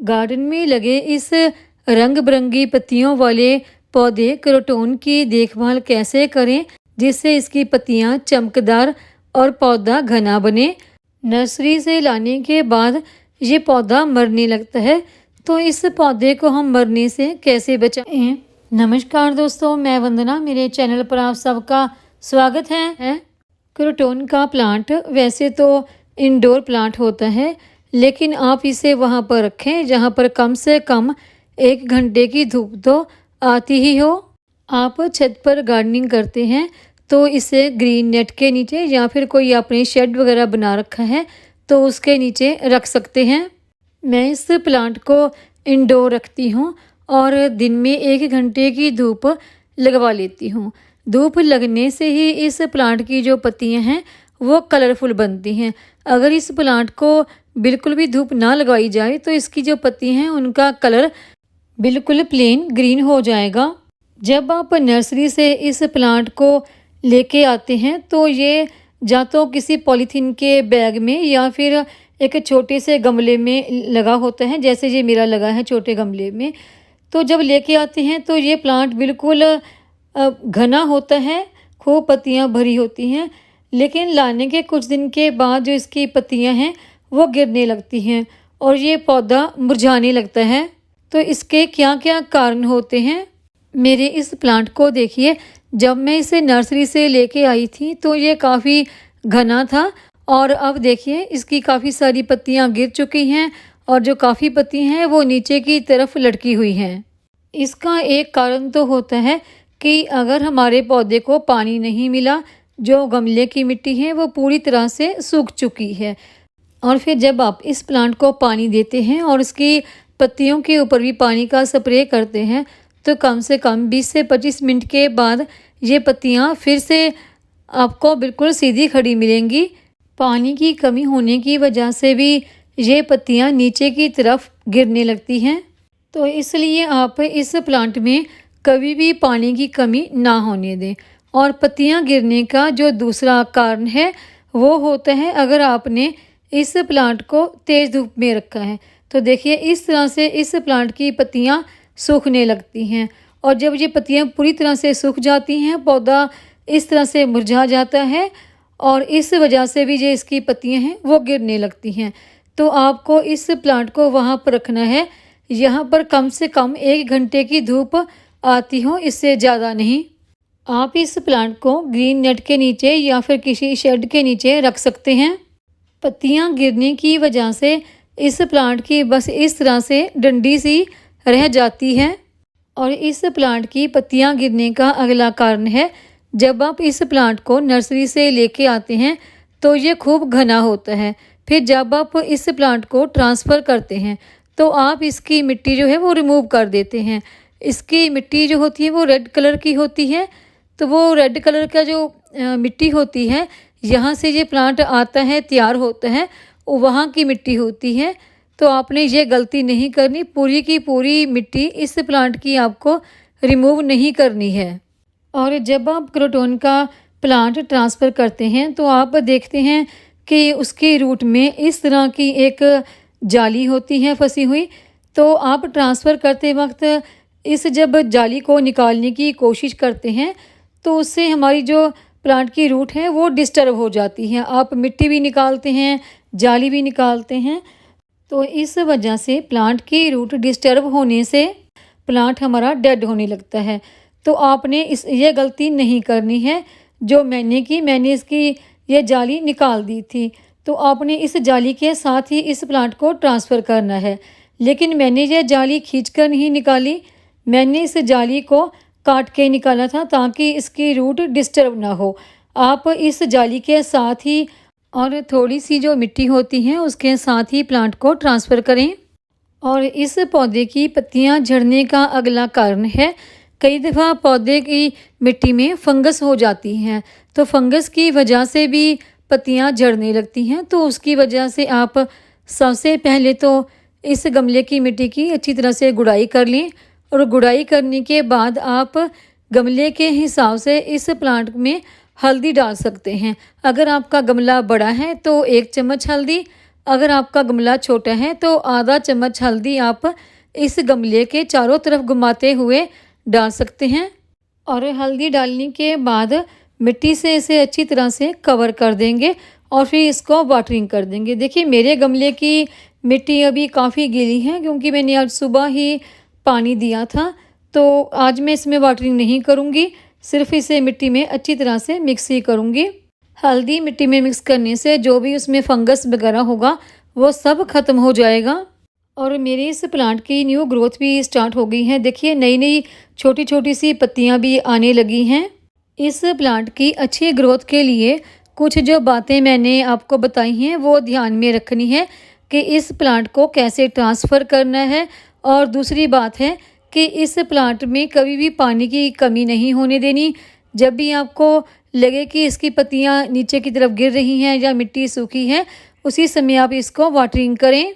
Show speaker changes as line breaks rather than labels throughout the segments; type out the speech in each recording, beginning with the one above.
Garden में लगे इस रंग बिरंगी पत्तियों वाले पौधे क्रोटोन की देखभाल कैसे करें जिससे इसकी पत्तियां चमकदार और पौधा घना बने। नर्सरी से लाने के बाद ये पौधा मरने लगता है, तो इस पौधे को हम मरने से कैसे बचाएं। नमस्कार दोस्तों, मैं वंदना, मेरे चैनल पर आप सबका स्वागत है। क्रोटोन का प्लांट वैसे तो इंडोर प्लांट होता है, लेकिन आप इसे वहाँ पर रखें जहाँ पर कम से कम 1 घंटे की धूप तो आती ही हो। आप छत पर गार्डनिंग करते हैं तो इसे ग्रीन नेट के नीचे या फिर कोई आपने शेड वगैरह बना रखा है तो उसके नीचे रख सकते हैं। मैं इस प्लांट को इंडोर रखती हूँ और दिन में 1 घंटे की धूप लगवा लेती हूँ। धूप लगने से ही इस प्लांट की जो पत्तियाँ हैं वो कलरफुल बनती हैं। अगर इस प्लांट को बिल्कुल भी धूप ना लगाई जाए तो इसकी जो पत्ती हैं उनका कलर बिल्कुल प्लेन ग्रीन हो जाएगा। जब आप नर्सरी से इस प्लांट को लेके आते हैं तो ये या तो किसी पॉलीथीन के बैग में या फिर एक छोटे से गमले में लगा होता है, जैसे ये मेरा लगा है छोटे गमले में। तो जब लेके आते हैं तो ये प्लांट बिल्कुल घना होता है, खूब पत्तियां भरी होती हैं, लेकिन लाने के कुछ दिन के बाद जो इसकी पत्तियां हैं वो गिरने लगती हैं और ये पौधा मुरझाने लगता है। तो इसके क्या क्या कारण होते हैं। मेरे इस प्लांट को देखिए, जब मैं इसे नर्सरी से लेके आई थी तो ये काफ़ी घना था और अब देखिए इसकी काफ़ी सारी पत्तियां गिर चुकी हैं और जो काफ़ी पत्तियां हैं वो नीचे की तरफ लटकी हुई हैं। इसका एक कारण तो होता है कि अगर हमारे पौधे को पानी नहीं मिला, जो गमले की मिट्टी है वो पूरी तरह से सूख चुकी है, और फिर जब आप इस प्लांट को पानी देते हैं और इसकी पत्तियों के ऊपर भी पानी का स्प्रे करते हैं तो कम से कम 20 से 25 मिनट के बाद ये पत्तियां फिर से आपको बिल्कुल सीधी खड़ी मिलेंगी। पानी की कमी होने की वजह से भी ये पत्तियां नीचे की तरफ गिरने लगती हैं। तो इसलिए आप इस प्लांट में कभी भी पानी की कमी ना होने दें। और पत्तियां गिरने का जो दूसरा कारण है वो होता है अगर आपने इस प्लांट को तेज़ धूप में रखा है तो देखिए इस तरह से इस प्लांट की पत्तियां सूखने लगती हैं, और जब ये पत्तियां पूरी तरह से सूख जाती हैं पौधा इस तरह से मुरझा जाता है और इस वजह से भी जो इसकी पत्तियां हैं वो गिरने लगती हैं। तो आपको इस प्लांट को वहाँ पर रखना है, यहाँ पर कम से कम 1 घंटे की धूप आती हो, इससे ज़्यादा नहीं। आप इस प्लांट को ग्रीन नेट के नीचे या फिर किसी शेड के नीचे रख सकते हैं। पत्तियां गिरने की वजह से इस प्लांट की बस इस तरह से डंडी सी रह जाती है। और इस प्लांट की पत्तियां गिरने का अगला कारण है, जब आप इस प्लांट को नर्सरी से लेके आते हैं तो ये खूब घना होता है। फिर जब आप इस प्लांट को ट्रांसफ़र करते हैं तो आप इसकी मिट्टी जो है वो रिमूव कर देते हैं। इसकी मिट्टी जो होती है वो रेड कलर की होती है, तो वो रेड कलर का जो मिट्टी होती है यहाँ से ये प्लांट आता है, तैयार होता है, वहाँ की मिट्टी होती है। तो आपने ये गलती नहीं करनी, पूरी की पूरी मिट्टी इस प्लांट की आपको रिमूव नहीं करनी है। और जब आप क्रोटोन का प्लांट ट्रांसफ़र करते हैं तो आप देखते हैं कि उसकी रूट में इस तरह की एक जाली होती है फंसी हुई। तो आप ट्रांसफ़र करते वक्त इस जब जाली को निकालने की कोशिश करते हैं तो उससे हमारी जो प्लांट की रूट है वो डिस्टर्ब हो जाती है। आप मिट्टी भी निकालते हैं, जाली भी निकालते हैं, तो इस वजह से प्लांट की रूट डिस्टर्ब होने से प्लांट हमारा डेड होने लगता है। तो आपने ये गलती नहीं करनी है जो मैंने की। मैंने इसकी ये जाली निकाल दी थी, तो आपने इस जाली के साथ ही इस प्लांट को ट्रांसफ़र करना है। लेकिन मैंने ये जाली खींचकर नहीं निकाली, मैंने इस जाली को काट के निकाला था ताकि इसकी रूट डिस्टर्ब ना हो। आप इस जाली के साथ ही और थोड़ी सी जो मिट्टी होती है उसके साथ ही प्लांट को ट्रांसफ़र करें। और इस पौधे की पत्तियां झड़ने का अगला कारण है, कई दफ़ा पौधे की मिट्टी में फंगस हो जाती हैं, तो फंगस की वजह से भी पत्तियां झड़ने लगती हैं। तो उसकी वजह से आप सबसे पहले तो इस गमले की मिट्टी की अच्छी तरह से गुड़ाई कर लें, और गुड़ाई करने के बाद आप गमले के हिसाब से इस प्लांट में हल्दी डाल सकते हैं। अगर आपका गमला बड़ा है तो 1 चम्मच हल्दी, अगर आपका गमला छोटा है तो आधा चम्मच हल्दी आप इस गमले के चारों तरफ घुमाते हुए डाल सकते हैं। और हल्दी डालने के बाद मिट्टी से इसे अच्छी तरह से कवर कर देंगे और फिर इसको वाटरिंग कर देंगे। देखिए मेरे गमले की मिट्टी अभी काफ़ी गीली है क्योंकि मैंने आज सुबह ही पानी दिया था, तो आज मैं इसमें वाटरिंग नहीं करूँगी, सिर्फ इसे मिट्टी में अच्छी तरह से मिक्स ही करूँगी। हल्दी मिट्टी में मिक्स करने से जो भी उसमें फंगस वगैरह होगा वो सब ख़त्म हो जाएगा। और मेरे इस प्लांट की न्यू ग्रोथ भी स्टार्ट हो गई है। देखिए नई नई छोटी छोटी सी पत्तियां भी आने लगी हैं। इस प्लांट की अच्छी ग्रोथ के लिए कुछ जो बातें मैंने आपको बताई हैं वो ध्यान में रखनी है कि इस प्लांट को कैसे ट्रांसफ़र करना है। और दूसरी बात है कि इस प्लांट में कभी भी पानी की कमी नहीं होने देनी। जब भी आपको लगे कि इसकी पत्तियां नीचे की तरफ गिर रही हैं या मिट्टी सूखी है, उसी समय आप इसको वाटरिंग करें।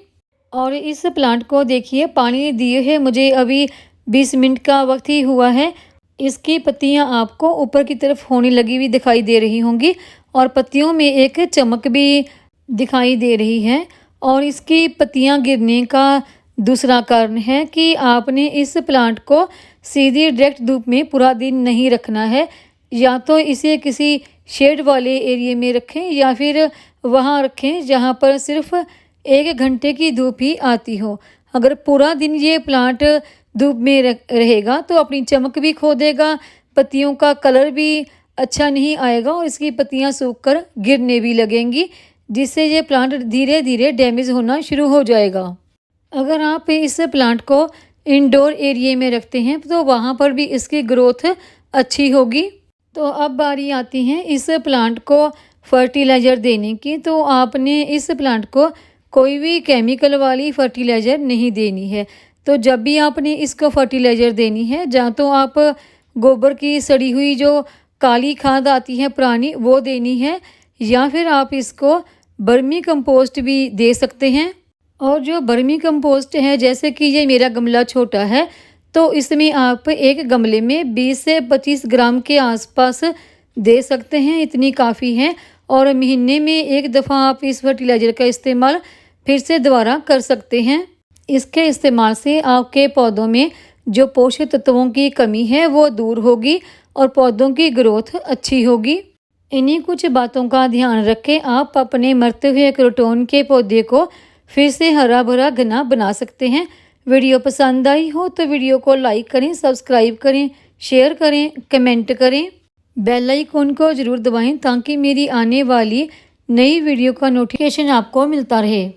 और इस प्लांट को देखिए पानी दिए है मुझे अभी 20 मिनट का वक्त ही हुआ है। इसकी पत्तियां आपको ऊपर की तरफ होने लगी हुई दिखाई दे रही होंगी और पत्तियों में एक चमक भी दिखाई दे रही है। और इसकी पत्तियां गिरने का दूसरा कारण है कि आपने इस प्लांट को सीधी डायरेक्ट धूप में पूरा दिन नहीं रखना है। या तो इसे किसी शेड वाले एरिया में रखें या फिर वहाँ रखें जहाँ पर सिर्फ 1 घंटे की धूप ही आती हो। अगर पूरा दिन ये प्लांट धूप में रहेगा तो अपनी चमक भी खो देगा, पत्तियों का कलर भी अच्छा नहीं आएगा और इसकी पत्तियां सूखकर गिरने भी लगेंगी, जिससे ये प्लांट धीरे धीरे डैमेज होना शुरू हो जाएगा। अगर आप इस प्लांट को इंडोर एरिया में रखते हैं तो वहाँ पर भी इसकी ग्रोथ अच्छी होगी। तो अब बारी आती है इस प्लांट को फर्टिलाइज़र देने की। तो आपने इस प्लांट को कोई भी केमिकल वाली फर्टिलाइज़र नहीं देनी है। तो जब भी आपने इसको फर्टिलाइज़र देनी है, या तो आप गोबर की सड़ी हुई जो काली खाद आती है पुरानी वो देनी है, या फिर आप इसको बर्मी कंपोस्ट भी दे सकते हैं। और जो बर्मी कंपोस्ट है, जैसे कि ये मेरा गमला छोटा है तो इसमें आप एक गमले में 20 से 25 ग्राम के आसपास दे सकते हैं, इतनी काफ़ी है। और महीने में एक दफ़ा आप इस फर्टिलाइज़र का इस्तेमाल फिर से दोबारा कर सकते हैं। इसके इस्तेमाल से आपके पौधों में जो पोषक तत्वों की कमी है वो दूर होगी और पौधों की ग्रोथ अच्छी होगी। इन्हीं कुछ बातों का ध्यान रख के आप अपने मरते हुए क्रोटॉन के पौधे को फिर से हरा भरा घना बना सकते हैं। वीडियो पसंद आई हो तो वीडियो को लाइक करें, सब्सक्राइब करें, शेयर करें, कमेंट करें, बेल आइकन को ज़रूर दबाएं ताकि मेरी आने वाली नई वीडियो का नोटिफिकेशन आपको मिलता रहे।